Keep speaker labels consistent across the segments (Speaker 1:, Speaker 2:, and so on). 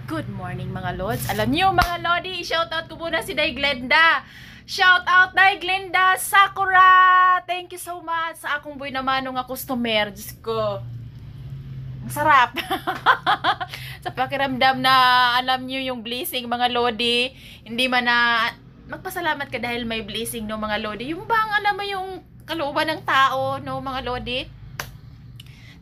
Speaker 1: Good morning mga Lods. Alam niyo mga Lodi, shoutout ko muna si Day Glenda. Shoutout Day Glenda Sakura. Thank you so much sa akong buhay naman ng customer. Diyos ko. Ang sarap. Sa pakiramdam na alam niyo yung blessing mga Lodi. Hindi man na magpasalamat ka dahil may blessing no mga Lodi. Yung bang alam mo yung kalooban ng tao no mga Lodi.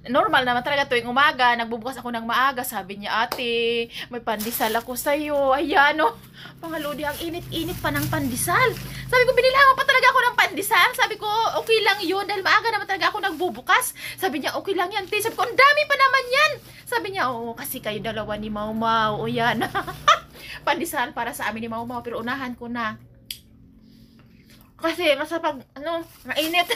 Speaker 1: Normal naman talaga tuwing umaga, nagbubukas ako ng maaga, sabi niya, ate, may pandesal ako sa'yo. Ayan, oh, mga Lodi, ang init-init pa ng pandesal. Sabi ko, binilangan pa talaga ako ng pandesal. Sabi ko, okay lang yun, dahil maaga naman talaga ako nagbubukas. Sabi niya, okay lang yan, te. Sabi ko, ang dami pa naman yan. Sabi niya, oo, kasi kayo dalawa ni Mau Mau. O yan, pandesal para sa amin ni Mau Mau, pero unahan ko na. Kasi, masapag, mainit.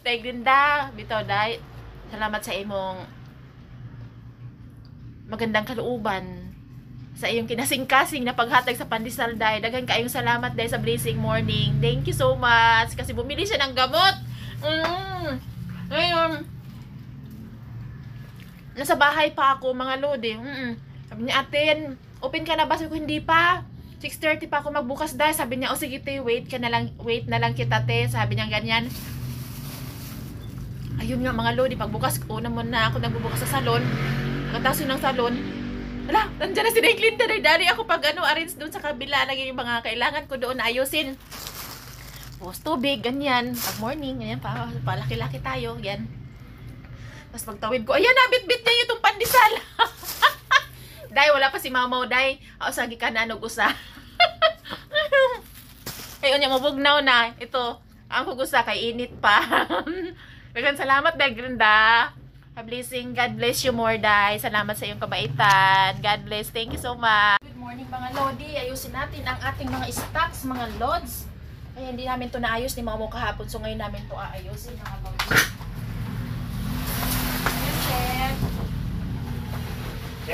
Speaker 1: Day Glenda, bitaw day. Salamat sa imong magandang kalooban. Sa iyong kinasing-kasing na paghatag sa pandesal day. Daghang kaayong salamat day sa blessing morning. Thank you so much. Kasi bumili siya ng gamot. Ngayon, nasa bahay pa ako mga Lodi. Sabi niya, atin, open ka na ba? Sabi ko, hindi pa. 6:30 pa ako magbukas day. Sabi niya, oh sige te, wait na lang kita te. Sabi niya ganyan. Ayun nga mga Lodi, pagbukas, una muna ako nagbubukas sa salon. Pagkataso ng salon, wala, nandiyan na si Day Glenda. Dari ako pag arrange doon sa kabila. Lagi yung mga kailangan ko doon na ayusin. Post tubig, ganyan. Pag morning, ganyan, palaki-laki tayo, yan. Tapos pagtawid ko, ayan na, bit-bit niya itong pandesal. Day, wala pa si Mamaw, Day. Ako sagi ka na, usa. Ayun niya, mabugnaw na. Ito, ang hugusa, kay init pa. Maraming salamat, Day Glenda. Blessing. God bless you more, Day. Salamat sa iyong kabaitan. God bless. Thank you so much. Good morning, mga Lodi. Ayusin natin ang ating mga stocks, mga Lods. Kaya hindi namin ito naayos ni Mamo kahapon. So, ngayon namin ito aayusin, mga Lodi. Check.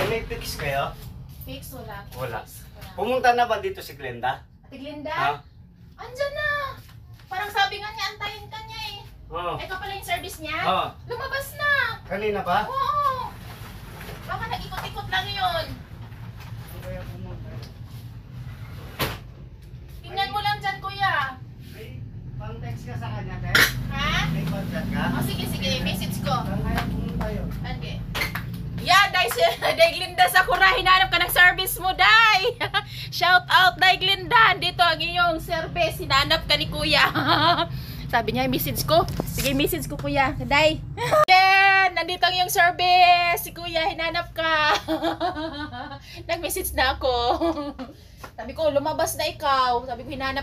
Speaker 2: May fix kayo?
Speaker 1: Fix, wala.
Speaker 2: Wala.
Speaker 1: Fix,
Speaker 2: Pumunta na ba dito si Glenda?
Speaker 1: Ate Glenda?
Speaker 2: Ha?
Speaker 1: Andyan na. Parang sabi nga niya, antayin ka niya eh.
Speaker 2: Oo.
Speaker 1: Ito pala yung service niya?
Speaker 2: Oo.
Speaker 1: Lumabas na.
Speaker 2: Kanina pa?
Speaker 1: Oo. Baka nag-ikot-ikot lang yun. Tingnan mo lang dyan, kuya.
Speaker 2: May pang-text ka sa kanya, te?
Speaker 1: Ha?
Speaker 2: May pang-chat ka?
Speaker 1: O, sige. Message ko.
Speaker 2: Saan kaya pumunta yun?
Speaker 1: Okay. Yeah, Day Glenda Sakura, hinanap ka ng service mo, Day. Shout out, Day Glenda. Dito ang iyong service. Hinanap ka ni kuya. Sabi niya, message ko. Sige, message ko, kuya. Day. Then, nandito ang iyong service. Si kuya, hinanap ka. Nag-message na ako. Sabi ko, lumabas na ikaw. Sabi ko, hinanap